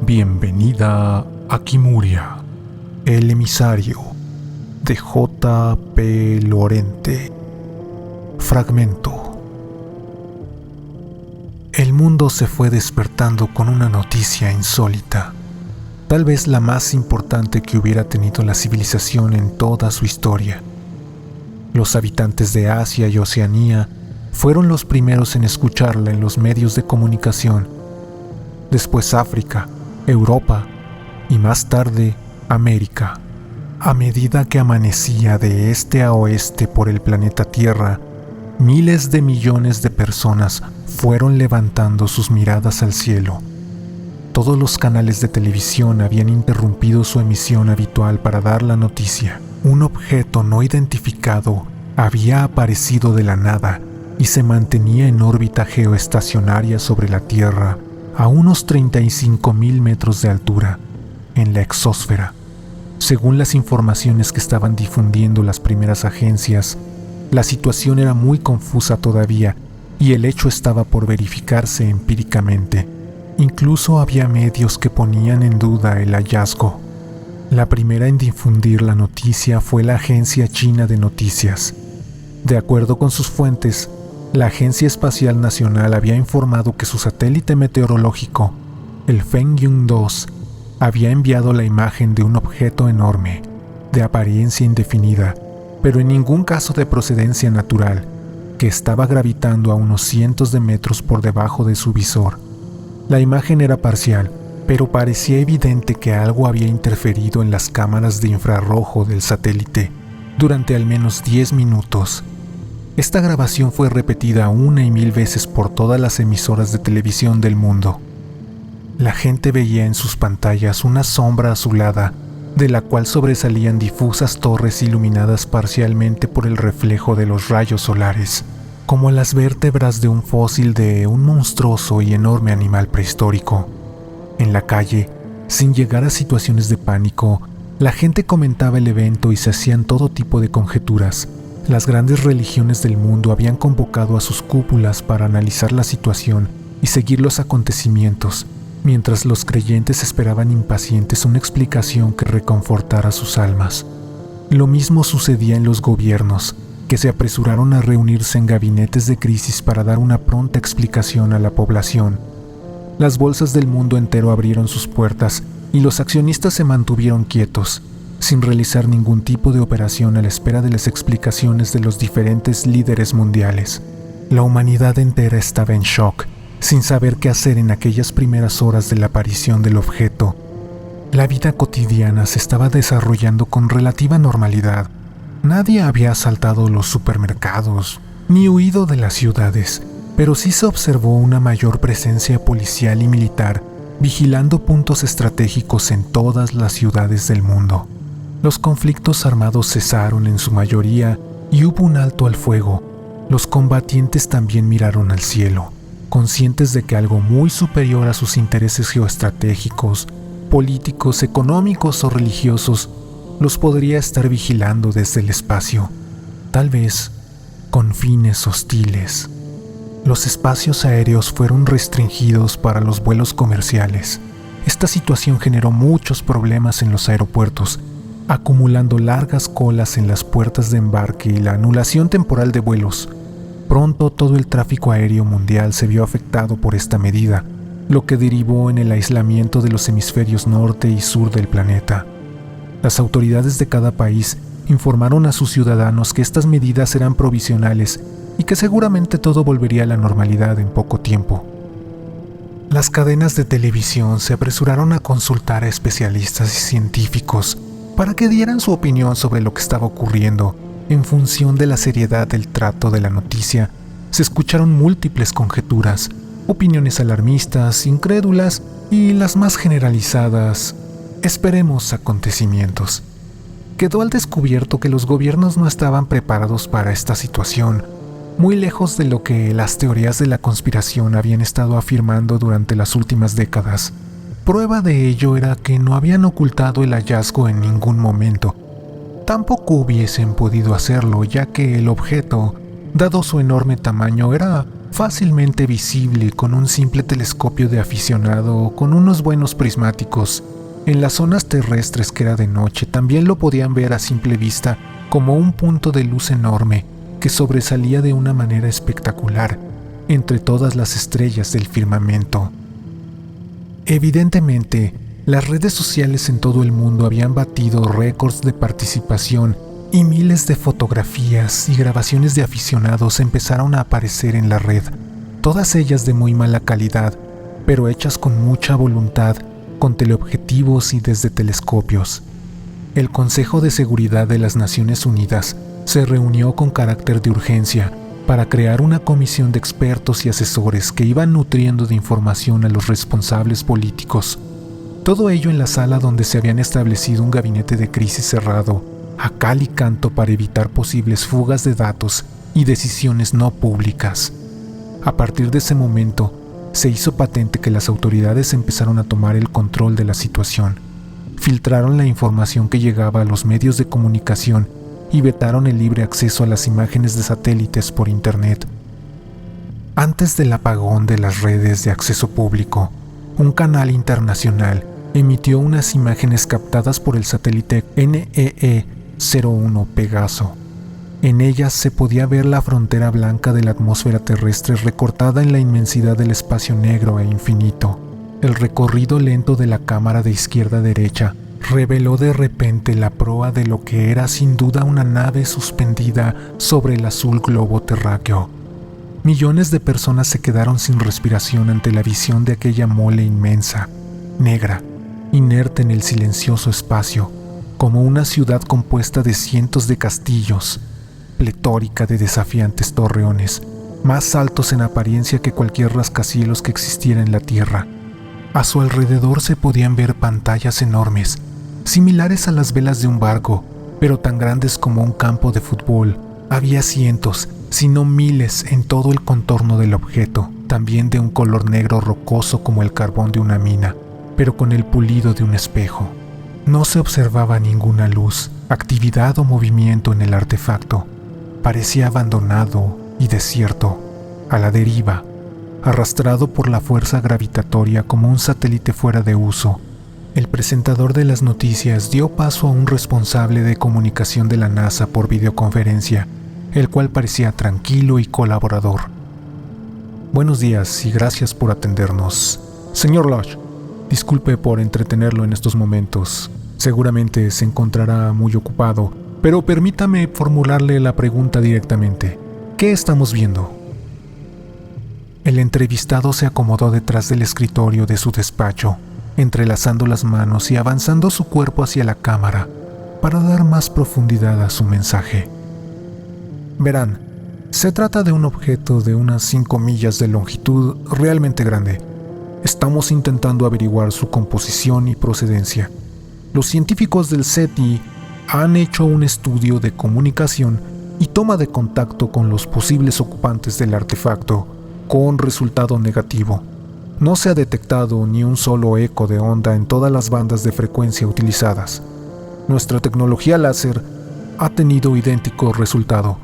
Bienvenida a Kimuria, el emisario de J. P. Lorente. Fragmento. El mundo se fue despertando con una noticia insólita, tal vez la más importante que hubiera tenido la civilización en toda su historia. Los habitantes de Asia y Oceanía fueron los primeros en escucharla en los medios de comunicación, después África, Europa y más tarde América. A medida que amanecía de este a oeste por el planeta Tierra, miles de millones de personas fueron levantando sus miradas al cielo. Todos los canales de televisión habían interrumpido su emisión habitual para dar la noticia. Un objeto no identificado había aparecido de la nada y se mantenía en órbita geoestacionaria sobre la Tierra a unos 35,000 metros de altura, en la exósfera. Según las informaciones que estaban difundiendo las primeras agencias, la situación era muy confusa todavía y el hecho estaba por verificarse empíricamente. Incluso había medios que ponían en duda el hallazgo. La primera en difundir la noticia fue la Agencia China de Noticias. De acuerdo con sus fuentes, la Agencia Espacial Nacional había informado que su satélite meteorológico, el Fengyun 2, había enviado la imagen de un objeto enorme, de apariencia indefinida, pero en ningún caso de procedencia natural, que estaba gravitando a unos cientos de metros por debajo de su visor. La imagen era parcial, pero parecía evidente que algo había interferido en las cámaras de infrarrojo del satélite durante al menos 10 minutos. Esta grabación fue repetida 1,000 y 1,000 veces por todas las emisoras de televisión del mundo. La gente veía en sus pantallas una sombra azulada, de la cual sobresalían difusas torres iluminadas parcialmente por el reflejo de los rayos solares, como las vértebras de un fósil de un monstruoso y enorme animal prehistórico. En la calle, sin llegar a situaciones de pánico, la gente comentaba el evento y se hacían todo tipo de conjeturas. Las grandes religiones del mundo habían convocado a sus cúpulas para analizar la situación y seguir los acontecimientos, mientras los creyentes esperaban impacientes una explicación que reconfortara sus almas. Lo mismo sucedía en los gobiernos, que se apresuraron a reunirse en gabinetes de crisis para dar una pronta explicación a la población. Las bolsas del mundo entero abrieron sus puertas y los accionistas se mantuvieron quietos, sin realizar ningún tipo de operación a la espera de las explicaciones de los diferentes líderes mundiales. La humanidad entera estaba en shock, sin saber qué hacer en aquellas primeras horas de la aparición del objeto. La vida cotidiana se estaba desarrollando con relativa normalidad. Nadie había asaltado los supermercados, ni huido de las ciudades, pero sí se observó una mayor presencia policial y militar, vigilando puntos estratégicos en todas las ciudades del mundo. Los conflictos armados cesaron en su mayoría y hubo un alto al fuego. Los combatientes también miraron al cielo, conscientes de que algo muy superior a sus intereses geoestratégicos, políticos, económicos o religiosos los podría estar vigilando desde el espacio, tal vez con fines hostiles. Los espacios aéreos fueron restringidos para los vuelos comerciales. Esta situación generó muchos problemas en los aeropuertos, acumulando largas colas en las puertas de embarque y la anulación temporal de vuelos. Pronto todo el tráfico aéreo mundial se vio afectado por esta medida, lo que derivó en el aislamiento de los hemisferios norte y sur del planeta. Las autoridades de cada país informaron a sus ciudadanos que estas medidas eran provisionales y que seguramente todo volvería a la normalidad en poco tiempo. Las cadenas de televisión se apresuraron a consultar a especialistas y científicos para que dieran su opinión sobre lo que estaba ocurriendo. En función de la seriedad del trato de la noticia, se escucharon múltiples conjeturas, opiniones alarmistas, incrédulas y las más generalizadas: esperemos acontecimientos. Quedó al descubierto que los gobiernos no estaban preparados para esta situación, muy lejos de lo que las teorías de la conspiración habían estado afirmando durante las últimas décadas. Prueba de ello era que no habían ocultado el hallazgo en ningún momento. Tampoco hubiesen podido hacerlo, ya que el objeto, dado su enorme tamaño, era fácilmente visible con un simple telescopio de aficionado o con unos buenos prismáticos. En las zonas terrestres que era de noche también lo podían ver a simple vista como un punto de luz enorme que sobresalía de una manera espectacular entre todas las estrellas del firmamento. Evidentemente, las redes sociales en todo el mundo habían batido récords de participación y miles de fotografías y grabaciones de aficionados empezaron a aparecer en la red, todas ellas de muy mala calidad, pero hechas con mucha voluntad, con teleobjetivos y desde telescopios. El Consejo de Seguridad de las Naciones Unidas se reunió con carácter de urgencia para crear una comisión de expertos y asesores que iban nutriendo de información a los responsables políticos. Todo ello en la sala donde se habían establecido un gabinete de crisis cerrado, a cal y canto para evitar posibles fugas de datos y decisiones no públicas. A partir de ese momento, se hizo patente que las autoridades empezaron a tomar el control de la situación. Filtraron la información que llegaba a los medios de comunicación y vetaron el libre acceso a las imágenes de satélites por Internet. Antes del apagón de las redes de acceso público, un canal internacional emitió unas imágenes captadas por el satélite NEE-01 Pegaso. En ellas se podía ver la frontera blanca de la atmósfera terrestre recortada en la inmensidad del espacio negro e infinito. El recorrido lento de la cámara de izquierda a derecha reveló de repente la proa de lo que era sin duda una nave suspendida sobre el azul globo terráqueo. Millones de personas se quedaron sin respiración ante la visión de aquella mole inmensa, negra, inerte en el silencioso espacio, como una ciudad compuesta de cientos de castillos, pletórica de desafiantes torreones, más altos en apariencia que cualquier rascacielos que existiera en la Tierra. A su alrededor se podían ver pantallas enormes, similares a las velas de un barco, pero tan grandes como un campo de fútbol. Había cientos, si no miles, en todo el contorno del objeto, también de un color negro rocoso como el carbón de una mina, pero con el pulido de un espejo. No se observaba ninguna luz, actividad o movimiento en el artefacto. Parecía abandonado y desierto, a la deriva, arrastrado por la fuerza gravitatoria como un satélite fuera de uso. El presentador de las noticias dio paso a un responsable de comunicación de la NASA por videoconferencia, el cual parecía tranquilo y colaborador. Buenos días y gracias por atendernos. Señor Lodge, disculpe por entretenerlo en estos momentos. Seguramente se encontrará muy ocupado, pero permítame formularle la pregunta directamente. ¿Qué estamos viendo? El entrevistado se acomodó detrás del escritorio de su despacho, entrelazando las manos y avanzando su cuerpo hacia la cámara para dar más profundidad a su mensaje. Verán, se trata de un objeto de unas 5 millas de longitud realmente grande. Estamos intentando averiguar su composición y procedencia. Los científicos del SETI han hecho un estudio de comunicación y toma de contacto con los posibles ocupantes del artefacto, con resultado negativo. No se ha detectado ni un solo eco de onda en todas las bandas de frecuencia utilizadas. Nuestra tecnología láser ha tenido idéntico resultado.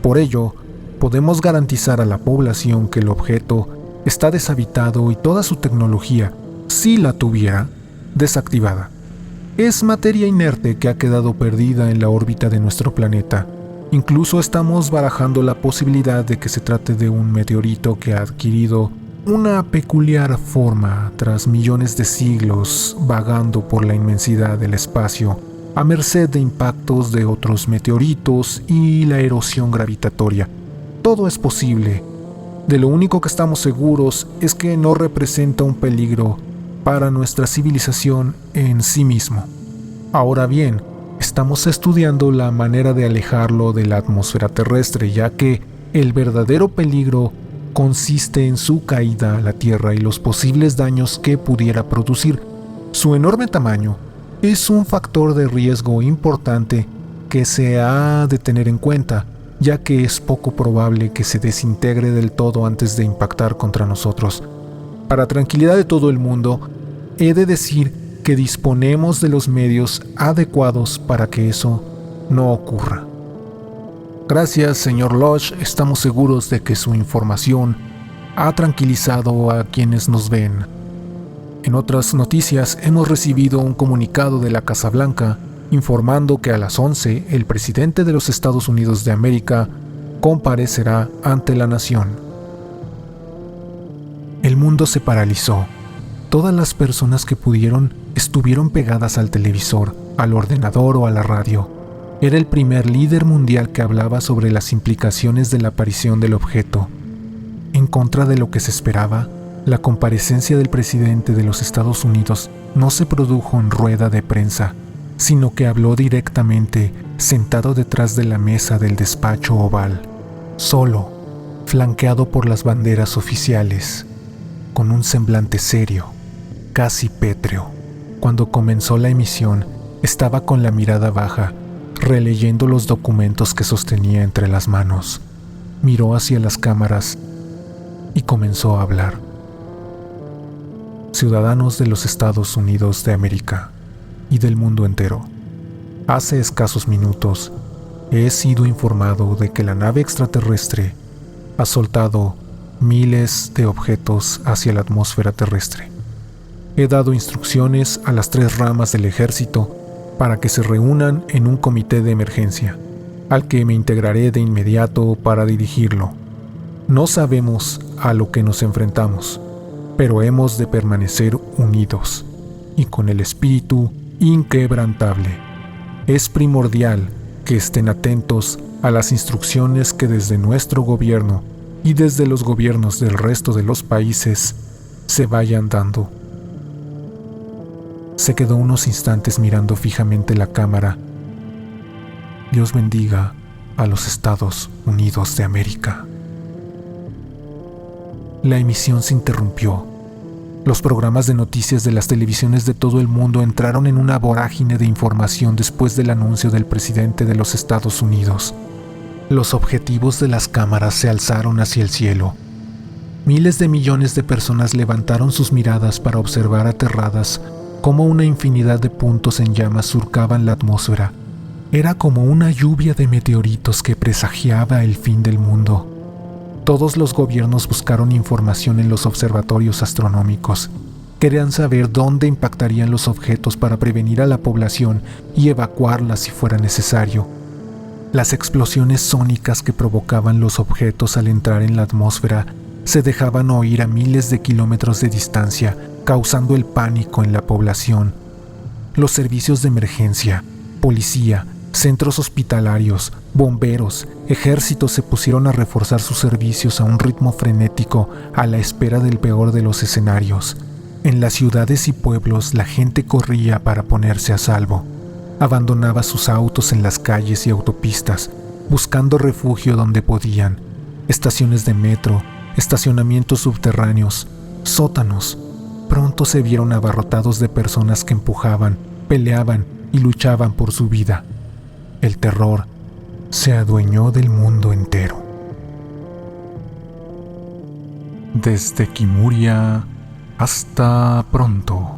Por ello, podemos garantizar a la población que el objeto está deshabitado y toda su tecnología, si la tuviera, desactivada. Es materia inerte que ha quedado perdida en la órbita de nuestro planeta. Incluso estamos barajando la posibilidad de que se trate de un meteorito que ha adquirido una peculiar forma tras millones de siglos vagando por la inmensidad del espacio, a merced de impactos de otros meteoritos y la erosión gravitatoria. Todo es posible. De lo único que estamos seguros es que no representa un peligro para nuestra civilización en sí mismo. Ahora bien, estamos estudiando la manera de alejarlo de la atmósfera terrestre, ya que el verdadero peligro consiste en su caída a la Tierra y los posibles daños que pudiera producir. Su enorme tamaño es un factor de riesgo importante que se ha de tener en cuenta, ya que es poco probable que se desintegre del todo antes de impactar contra nosotros. Para tranquilidad de todo el mundo, he de decir que disponemos de los medios adecuados para que eso no ocurra. Gracias, señor Lodge. Estamos seguros de que su información ha tranquilizado a quienes nos ven. En otras noticias, hemos recibido un comunicado de la Casa Blanca informando que a las 11 el presidente de los Estados Unidos de América comparecerá ante la nación. El mundo se paralizó. Todas las personas que pudieron estuvieron pegadas al televisor, al ordenador o a la radio. Era el primer líder mundial que hablaba sobre las implicaciones de la aparición del objeto. En contra de lo que se esperaba, la comparecencia del presidente de los Estados Unidos no se produjo en rueda de prensa, sino que habló directamente, sentado detrás de la mesa del despacho oval, solo, flanqueado por las banderas oficiales, con un semblante serio, casi pétreo. Cuando comenzó la emisión, estaba con la mirada baja, releyendo los documentos que sostenía entre las manos. Miró hacia las cámaras y comenzó a hablar. Ciudadanos de los Estados Unidos de América y del mundo entero, hace escasos minutos he sido informado de que la nave extraterrestre ha soltado miles de objetos hacia la atmósfera terrestre. He dado instrucciones a las 3 ramas del ejército para que se reúnan en un comité de emergencia, al que me integraré de inmediato para dirigirlo. No sabemos a lo que nos enfrentamos, pero hemos de permanecer unidos y con el espíritu inquebrantable. Es primordial que estén atentos a las instrucciones que desde nuestro gobierno y desde los gobiernos del resto de los países se vayan dando. Se quedó unos instantes mirando fijamente la cámara. Dios bendiga a los Estados Unidos de América. La emisión se interrumpió. Los programas de noticias de las televisiones de todo el mundo entraron en una vorágine de información después del anuncio del presidente de los Estados Unidos. Los objetivos de las cámaras se alzaron hacia el cielo. Miles de millones de personas levantaron sus miradas para observar aterradas cómo una infinidad de puntos en llamas surcaban la atmósfera. Era como una lluvia de meteoritos que presagiaba el fin del mundo. Todos los gobiernos buscaron información en los observatorios astronómicos. Querían saber dónde impactarían los objetos para prevenir a la población y evacuarla si fuera necesario. Las explosiones sónicas que provocaban los objetos al entrar en la atmósfera se dejaban oír a miles de kilómetros de distancia, causando el pánico en la población. Los servicios de emergencia, policía, centros hospitalarios, bomberos, ejércitos se pusieron a reforzar sus servicios a un ritmo frenético a la espera del peor de los escenarios. En las ciudades y pueblos la gente corría para ponerse a salvo. Abandonaba sus autos en las calles y autopistas, buscando refugio donde podían. Estaciones de metro, estacionamientos subterráneos, sótanos. Pronto se vieron abarrotados de personas que empujaban, peleaban y luchaban por su vida. El terror se adueñó del mundo entero. Desde Kimuria, hasta pronto.